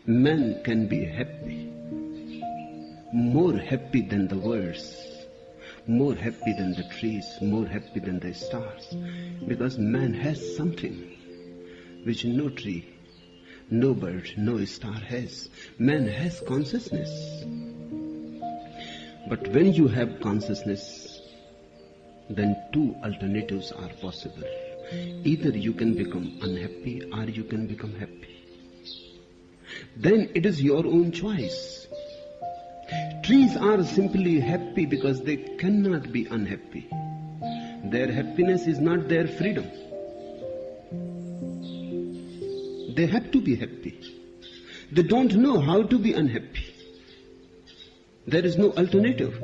Man can be happy, more happy than the birds, more happy than the trees, more happy than the stars, because man has something which no tree, no bird, no star has. Man has consciousness. But when you have consciousness, then two alternatives are possible. Either you can become unhappy or you can become happy. Then it is your own choice. Trees are simply happy because they cannot be unhappy. Their happiness is not their freedom. They have to be happy. They don't know how to be unhappy. There is no alternative.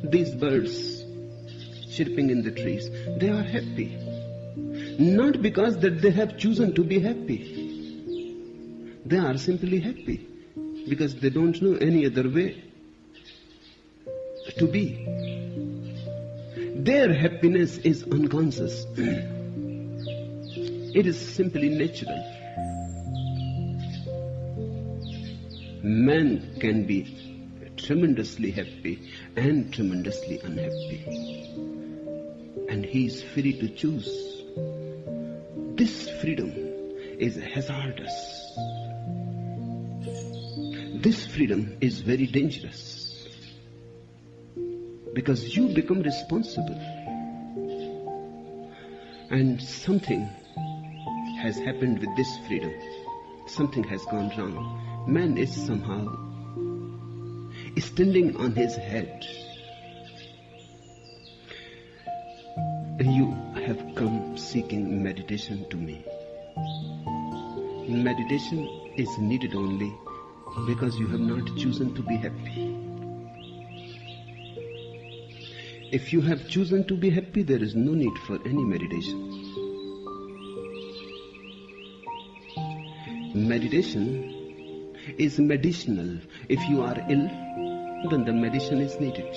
These birds chirping in the trees, they are happy. Not because that they have chosen to be happy. They are simply happy because they don't know any other way to be. Their happiness is unconscious. It is simply natural. Man can be tremendously happy and tremendously unhappy. And he is free to choose. This freedom is hazardous. This freedom is very dangerous. Because you become responsible. And something has happened with this freedom. Something has gone wrong. Man is somehow standing on his head. You have come seeking meditation to me. Meditation is needed only because you have not chosen to be happy. If you have chosen to be happy, there is no need for any meditation. Meditation is medicinal. If you are ill, then the medicine is needed.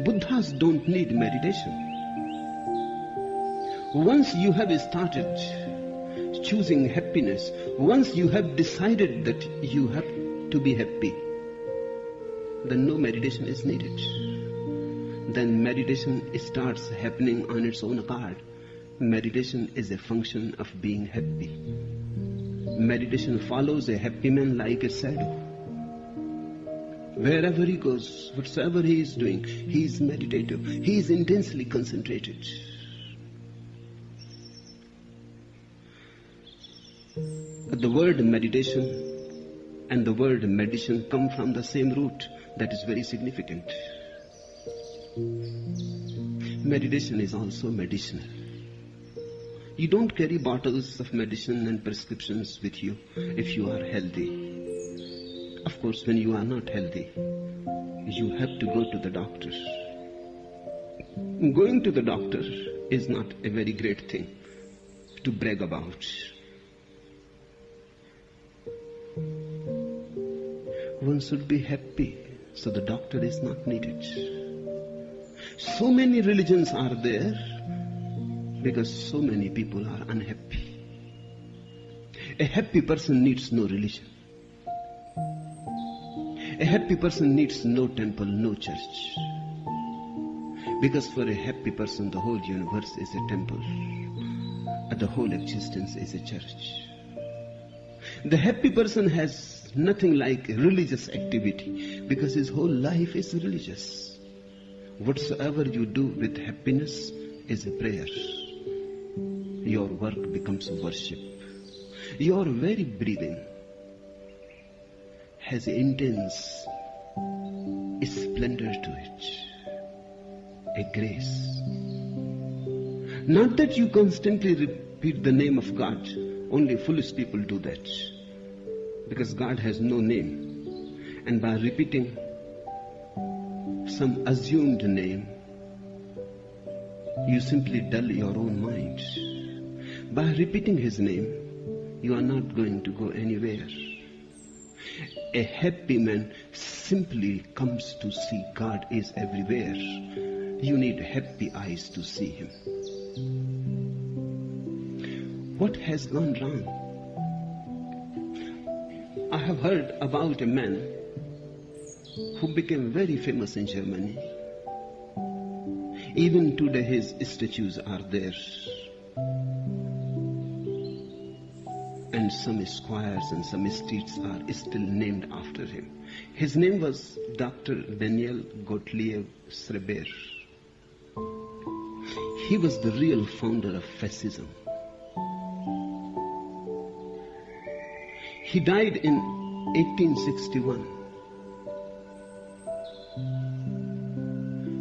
Buddhas don't need meditation. Once you have started choosing happiness, once you have decided that you have to be happy, then no meditation is needed. Then meditation starts happening on its own accord. Meditation is a function of being happy. Meditation follows a happy man like a shadow. Wherever he goes, whatsoever he is doing, he is meditative. He is intensely concentrated. But the word meditation and the word medicine come from the same root. That is very significant. Meditation is also medicinal. You don't carry bottles of medicine and prescriptions with you if you are healthy. Of course, when you are not healthy, you have to go to the doctor. Going to the doctor is not a very great thing to brag about. One should be happy, so the doctor is not needed. So many religions are there because so many people are unhappy. A happy person needs no religion. A happy person needs no temple, no church. Because for a happy person, the whole universe is a temple. And the whole existence is a church. The happy person has nothing like religious activity because his whole life is religious. Whatsoever you do with happiness is a prayer. Your work becomes worship. Your very breathing has intense splendor to it, a grace. Not that you constantly repeat the name of God. Only foolish people do that. Because God has no name. And by repeating some assumed name, you simply dull your own mind. By repeating His name, you are not going to go anywhere. A happy man simply comes to see God is everywhere. You need happy eyes to see Him. What has gone wrong? I have heard about a man who became very famous in Germany. Even today his statues are there. And some squares and some streets are still named after him. His name was Dr. Daniel Gottlieb Schreber. He was the real founder of fascism. He died in 1861.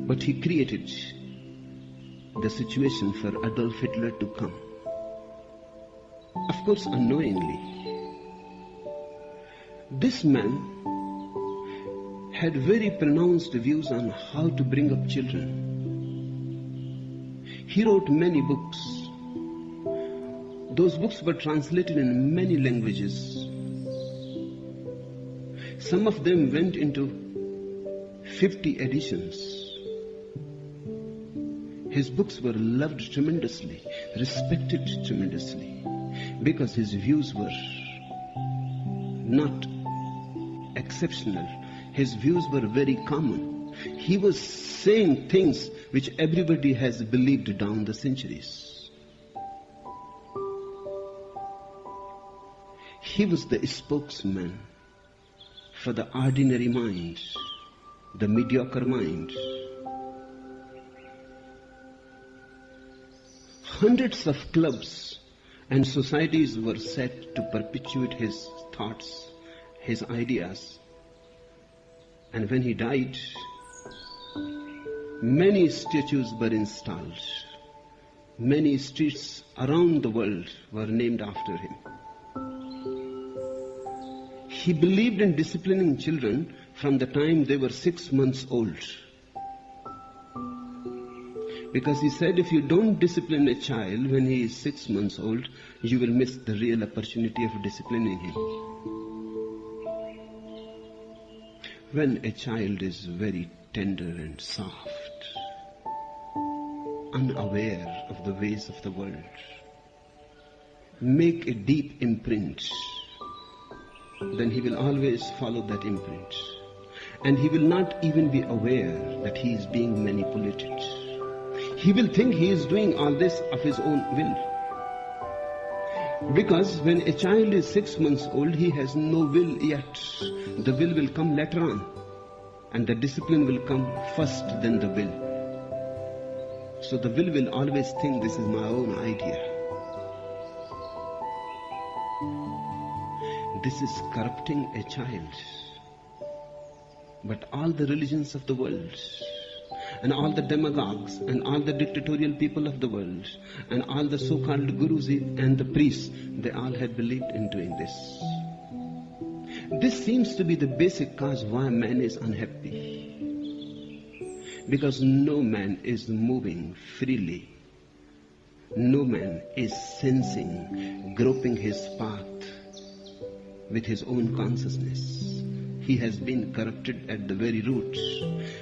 But he created the situation for Adolf Hitler to come. Of course, unknowingly. This man had very pronounced views on how to bring up children. He wrote many books. Those books were translated in many languages. Some of them went into 50 editions. His books were loved tremendously, respected tremendously, because his views were not exceptional. His views were very common. He was saying things which everybody has believed down the centuries. He was the spokesman for the ordinary mind, the mediocre mind. Hundreds of clubs and societies were set to perpetuate his thoughts, his ideas. And when he died, many statues were installed. Many streets around the world were named after him. He believed in disciplining children from the time they were 6 months old. Because he said, if you don't discipline a child when he is 6 months old, you will miss the real opportunity of disciplining him. When a child is very tender and soft, unaware of the ways of the world, make a deep imprint, then he will always follow that imprint. And he will not even be aware that he is being manipulated. He will think he is doing all this of his own will. Because when a child is 6 months old, he has no will yet. The will come later on. And the discipline will come first, then the will. So the will always think, this is my own idea. This is corrupting a child. But all the religions of the world, and all the demagogues, and all the dictatorial people of the world, and all the so-called gurus and the priests, they all had believed in doing this. This seems to be the basic cause why man is unhappy. Because no man is moving freely. No man is sensing, groping his path with his own consciousness. He has been corrupted at the very root.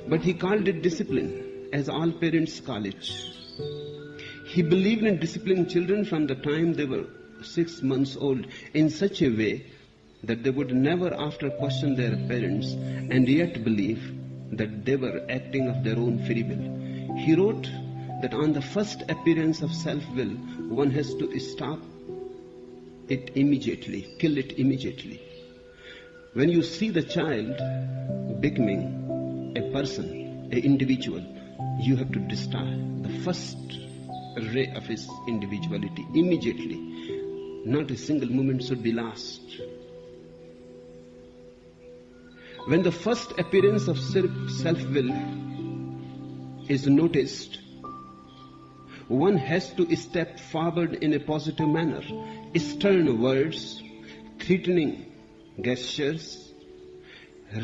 But he called it discipline, as all parents call it. He believed in disciplining children from the time they were 6 months old in such a way that they would never after question their parents and yet believe that they were acting of their own free will. He wrote that on the first appearance of self-will, one has to stop it immediately, kill it immediately. When you see the child becoming a person, an individual, you have to destroy the first ray of his individuality immediately. Not a single moment should be lost. When the first appearance of self-will is noticed, one has to step forward in a positive manner. Stern words, threatening gestures,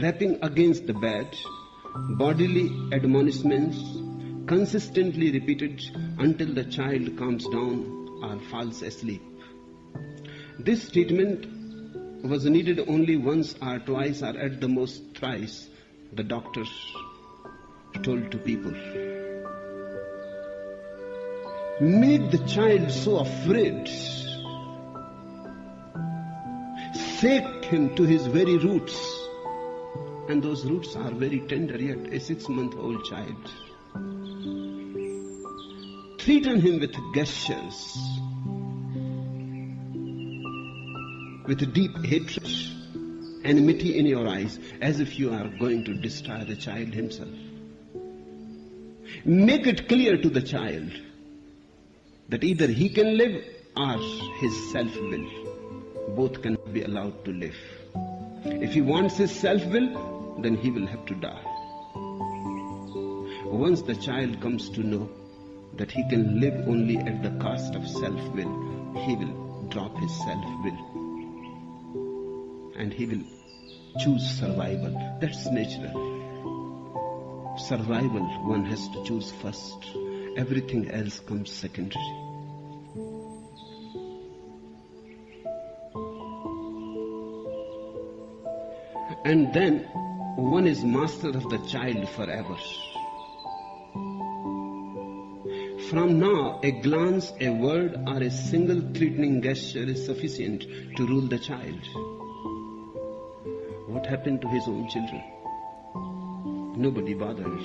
rapping against the bed, bodily admonishments, consistently repeated until the child calms down or falls asleep. This treatment was needed only once or twice or at the most thrice, the doctor told to people. Make the child so afraid shake him to his very roots. And those roots are very tender, yet a 6-month-old child. Threaten him with gestures, with deep hatred, enmity in your eyes, as if you are going to destroy the child himself. Make it clear to the child that either he can live or his self-will. Both cannot be allowed to live. If he wants his self-will, then he will have to die. Once the child comes to know that he can live only at the cost of self-will, he will drop his self-will. And he will choose survival. That's natural. Survival one has to choose first. Everything else comes secondary. And then one is master of the child forever. From now, a glance, a word, or a single threatening gesture is sufficient to rule the child. What happened to his own children? Nobody bothered.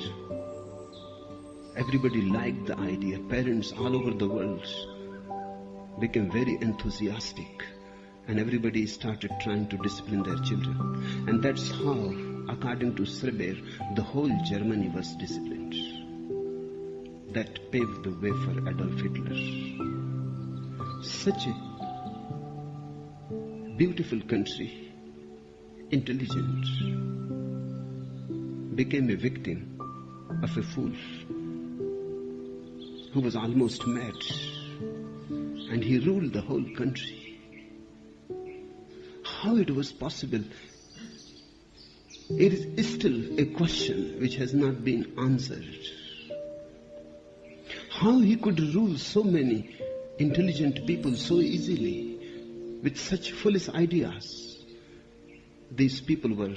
Everybody liked the idea. Parents all over the world became very enthusiastic, and everybody started trying to discipline their children. And that's how, according to Sreber, the whole Germany was disciplined. That paved the way for Adolf Hitler. Such a beautiful country, intelligent, became a victim of a fool who was almost mad, and he ruled the whole country. How it was possible? It is still a question which has not been answered. How he could rule so many intelligent people so easily with such foolish ideas. These people were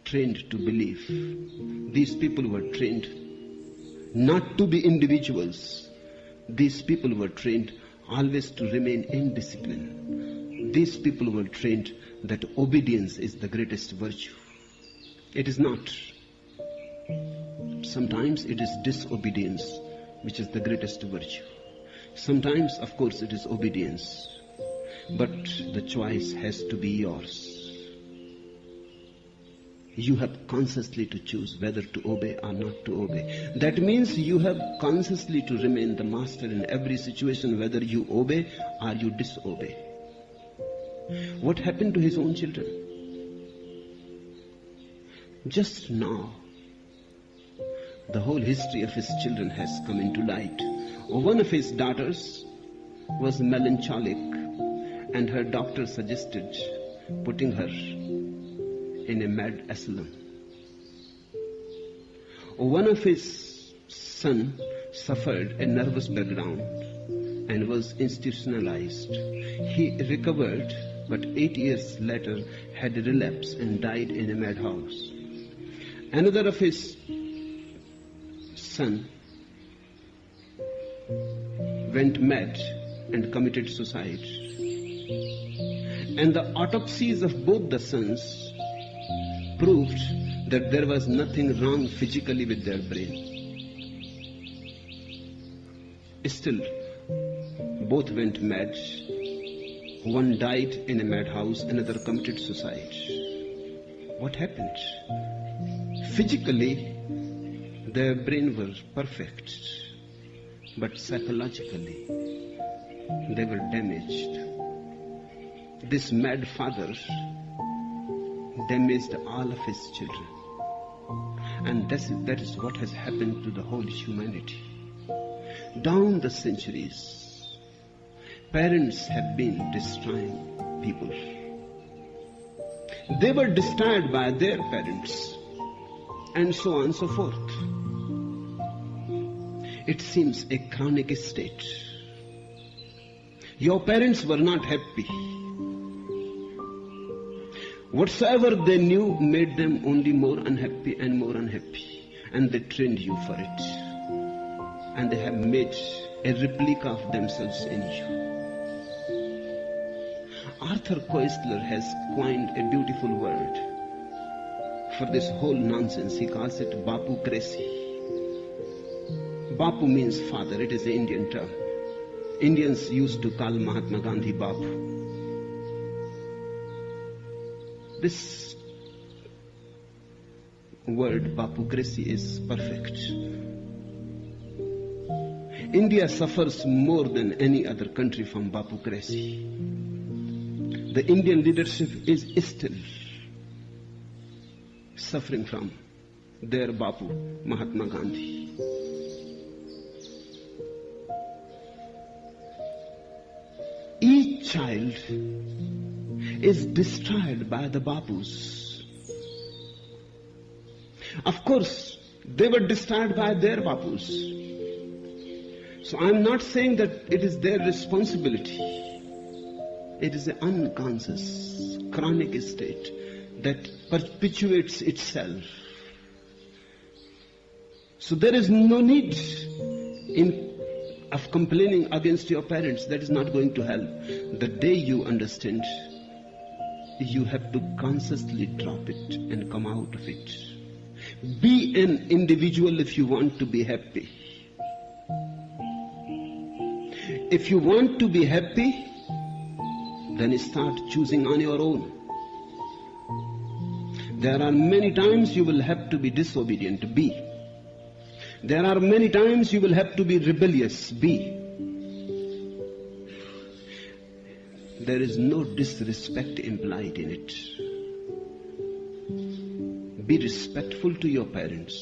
trained to believe. These people were trained not to be individuals. These people were trained always to remain in discipline. These people were trained that obedience is the greatest virtue. It is not. Sometimes it is disobedience which is the greatest virtue. Sometimes, of course, it is obedience. But the choice has to be yours. You have consciously to choose whether to obey or not to obey. That means you have consciously to remain the master in every situation, whether you obey or you disobey. What happened to his own children? Just now, the whole history of his children has come into light. One of his daughters was melancholic, and her doctor suggested putting her in a mad asylum. One of his sons suffered a nervous breakdown and was institutionalized. He recovered, but 8 years later had a relapse and died in a madhouse. Another of his son went mad and committed suicide. And the autopsies of both the sons proved that there was nothing wrong physically with their brain. Still, both went mad. One died in a madhouse, another committed suicide. What happened? Physically, their brain was perfect, but psychologically, they were damaged. This mad father damaged all of his children. And that is what has happened to the whole humanity. Down the centuries, parents have been destroying people. They were destroyed by their parents, and so on and so forth. It seems a chronic state. Your parents were not happy. Whatsoever they knew made them only more unhappy and more unhappy. And they trained you for it. And they have made a replica of themselves in you. Arthur Koestler has coined a beautiful word for this whole nonsense. He calls it Bapu-cracy. Bapu means father. It is an Indian term. Indians used to call Mahatma Gandhi Bapu. This word Bapu-cracy is perfect. India suffers more than any other country from Bapu-cracy. The Indian leadership is still suffering from their Bapu, Mahatma Gandhi. Each child is destroyed by the Bapus. Of course, they were destroyed by their Bapus. So I am not saying that it is their responsibility. It is an unconscious, chronic state that perpetuates itself. So there is no need of complaining against your parents. That is not going to help. The day you understand, you have to consciously drop it and come out of it. Be an individual if you want to be happy. If you want to be happy, then start choosing on your own. There are many times you will have to be disobedient. Be. There are many times you will have to be rebellious. Be. There is no disrespect implied in it. Be respectful to your parents.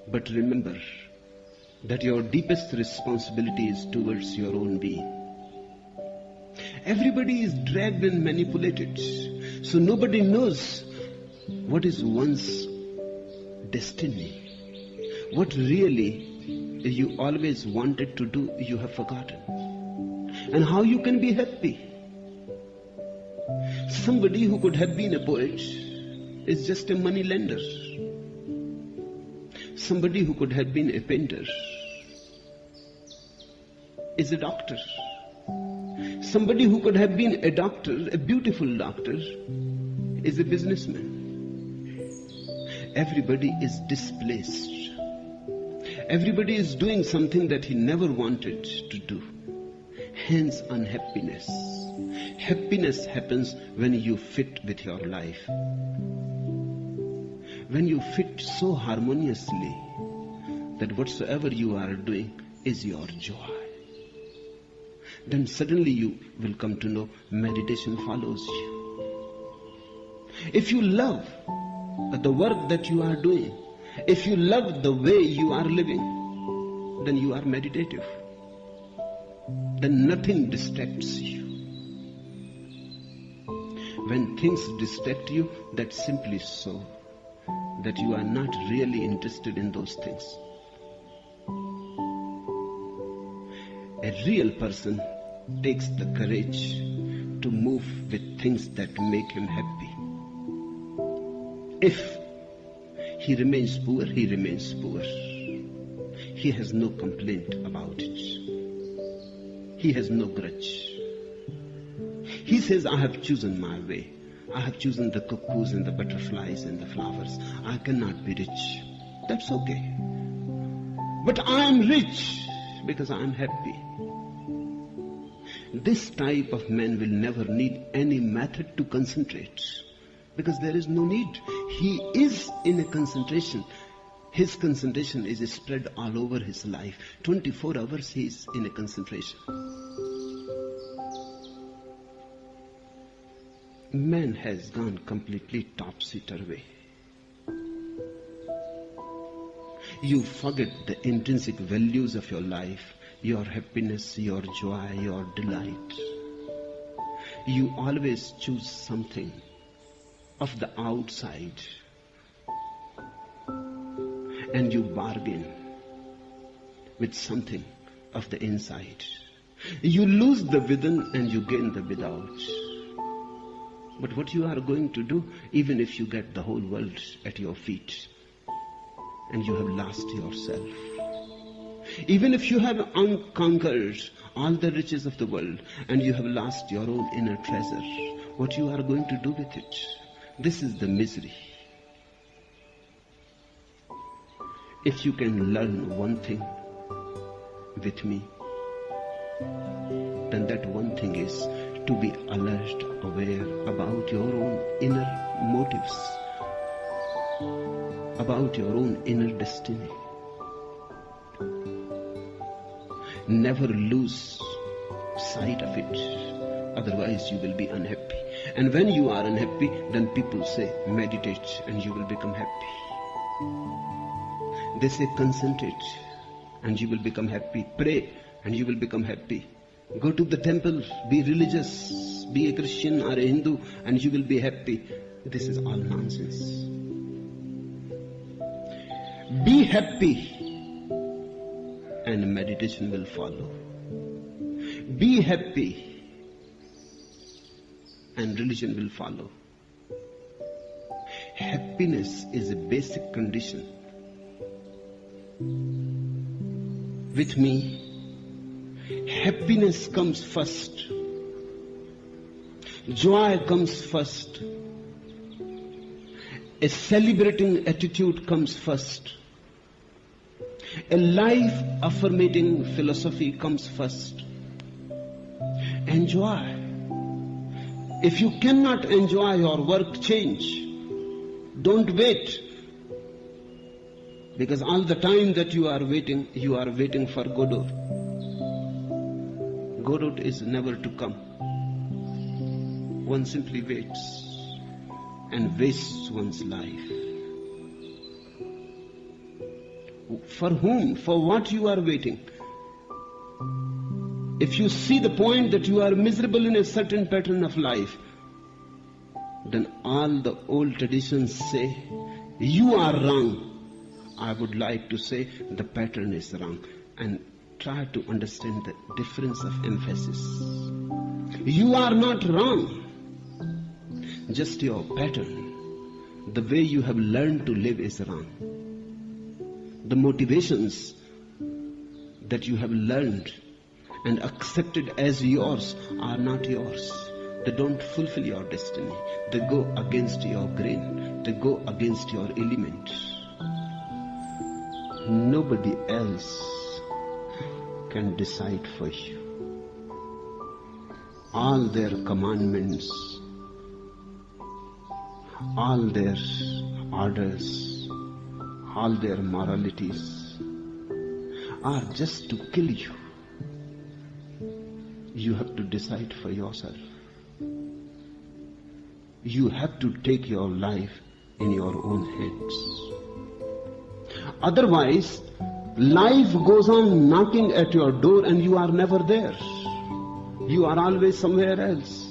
But remember that your deepest responsibility is towards your own being. Everybody is dragged and manipulated. So nobody knows what is one's destiny. What really you always wanted to do, you have forgotten. And how you can be happy. Somebody who could have been a poet is just a money lender. Somebody who could have been a painter is a doctor. Somebody who could have been a doctor, a beautiful doctor, is a businessman. Everybody is displaced. Everybody is doing something that he never wanted to do. Hence unhappiness. Happiness happens when you fit with your life. When you fit so harmoniously that whatsoever you are doing is your joy. Then suddenly you will come to know meditation follows you. If you love the work that you are doing, if you love the way you are living, then you are meditative. Then nothing distracts you. When things distract you, that's simply so that you are not really interested in those things. A real person takes the courage to move with things that make him happy. If he remains poor, he remains poor. He has no complaint about it. He has no grudge. He says, I have chosen my way. I have chosen the cuckoos and the butterflies and the flowers. I cannot be rich. That's okay. But I am rich because I am happy. This type of man will never need any method to concentrate, because there is no need. He is in a concentration. His concentration is spread all over his life. 24 hours he is in a concentration. Man has gone completely topsy-turvy. You forget the intrinsic values of your life, your happiness, your joy, your delight. You always choose something of the outside and you bargain with something of the inside. You lose the within and you gain the without. But what you are going to do, even if you get the whole world at your feet and you have lost yourself, even if you have conquered all the riches of the world, and you have lost your own inner treasure. What you are going to do with it? This is the misery. If you can learn one thing with me, then that one thing is to be alert, aware about your own inner motives, about your own inner destiny. Never lose sight of it, otherwise you will be unhappy. And when you are unhappy, then people say, meditate and you will become happy. They say, concentrate and you will become happy. Pray and you will become happy. Go to the temple, be religious, be a Christian or a Hindu, and you will be happy. This is all nonsense. Be happy and meditation will follow. Be happy and religion will follow. Happiness is a basic condition. With me, happiness comes first. Joy comes first. A celebrating attitude comes first. A life-affirming philosophy comes first. Enjoy. If you cannot enjoy your work, change. Don't wait. Because all the time that you are waiting for Godot. Godot is never to come. One simply waits and wastes one's life. For whom? For what you are waiting? If you see the point that you are miserable in a certain pattern of life, then all the old traditions say, you are wrong. I would like to say, the pattern is wrong. And try to understand the difference of emphasis. You are not wrong. Just your pattern, the way you have learned to live is wrong. The motivations that you have learned and accepted as yours are not yours. They don't fulfill your destiny. They go against your grain. They go against your element. Nobody else can decide for you. All their commandments, all their orders, all their moralities are just to kill you. You have to decide for yourself. You have to take your life in your own hands. Otherwise, life goes on knocking at your door and you are never there. You are always somewhere else.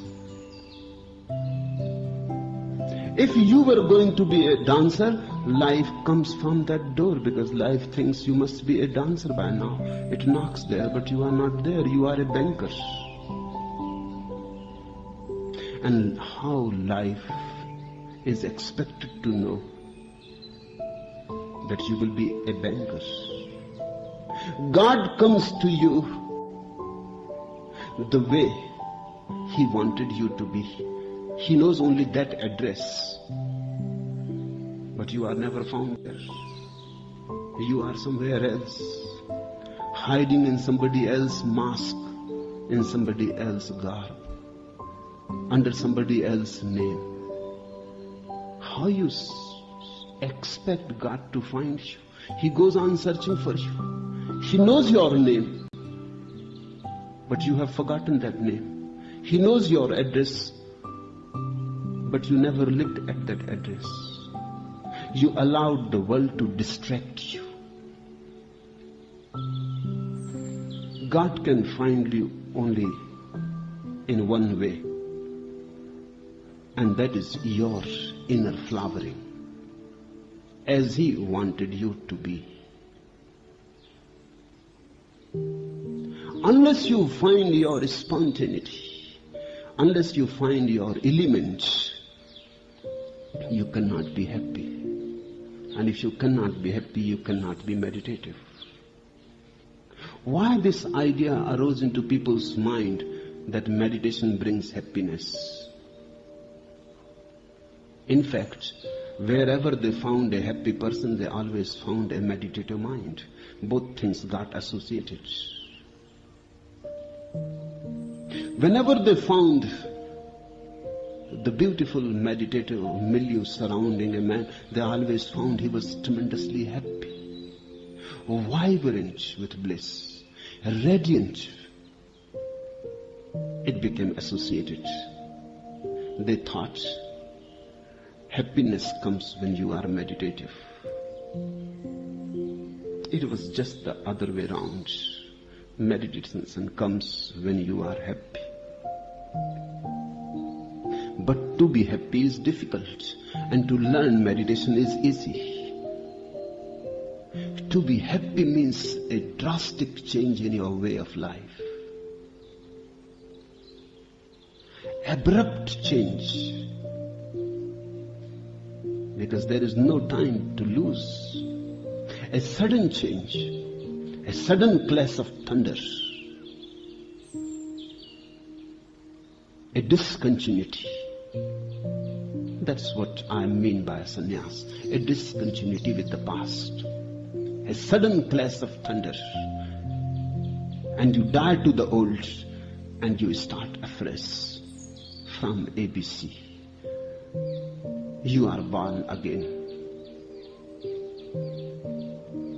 If you were going to be a dancer, life comes from that door because life thinks you must be a dancer by now. It knocks there, but you are not there. You are a banker. And how life is expected to know that you will be a banker. God comes to you the way He wanted you to be. He knows only that address, but you are never found there. You are somewhere else, hiding in somebody else's mask, in somebody else's garb, under somebody else's name. How you expect God to find you? He goes on searching for you. He knows your name, but you have forgotten that name. He knows your address, but you never lived at that address. You allowed the world to distract you. God can find you only in one way, and that is your inner flowering, as He wanted you to be. Unless you find your spontaneity, unless you find your element, you cannot be happy. And if you cannot be happy, you cannot be meditative. Why this idea arose into people's mind that meditation brings happiness? In fact, wherever they found a happy person, they always found a meditative mind. Both things got associated. Whenever they found the beautiful meditative milieu surrounding a man, they always found he was tremendously happy, vibrant with bliss, radiant. It became associated. They thought happiness comes when you are meditative. It was just the other way around. Meditation comes when you are happy. But to be happy is difficult, and to learn meditation is easy. To be happy means a drastic change in your way of life. Abrupt change. Because there is no time to lose. A sudden change, a sudden clash of thunder, a discontinuity. That's what I mean by sannyas, a discontinuity with the past, a sudden clash of thunder, and you die to the old and you start afresh from ABC. You are born again.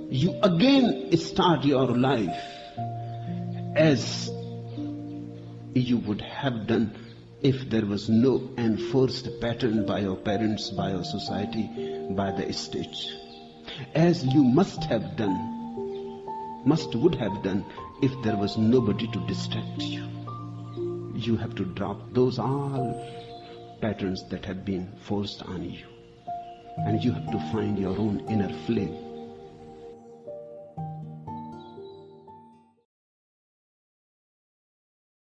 You again start your life as you would have done if there was no enforced pattern by your parents, by your society, by the state. As you must would have done if there was nobody to distract you. You have to drop those all patterns that have been forced on you. And you have to find your own inner flame.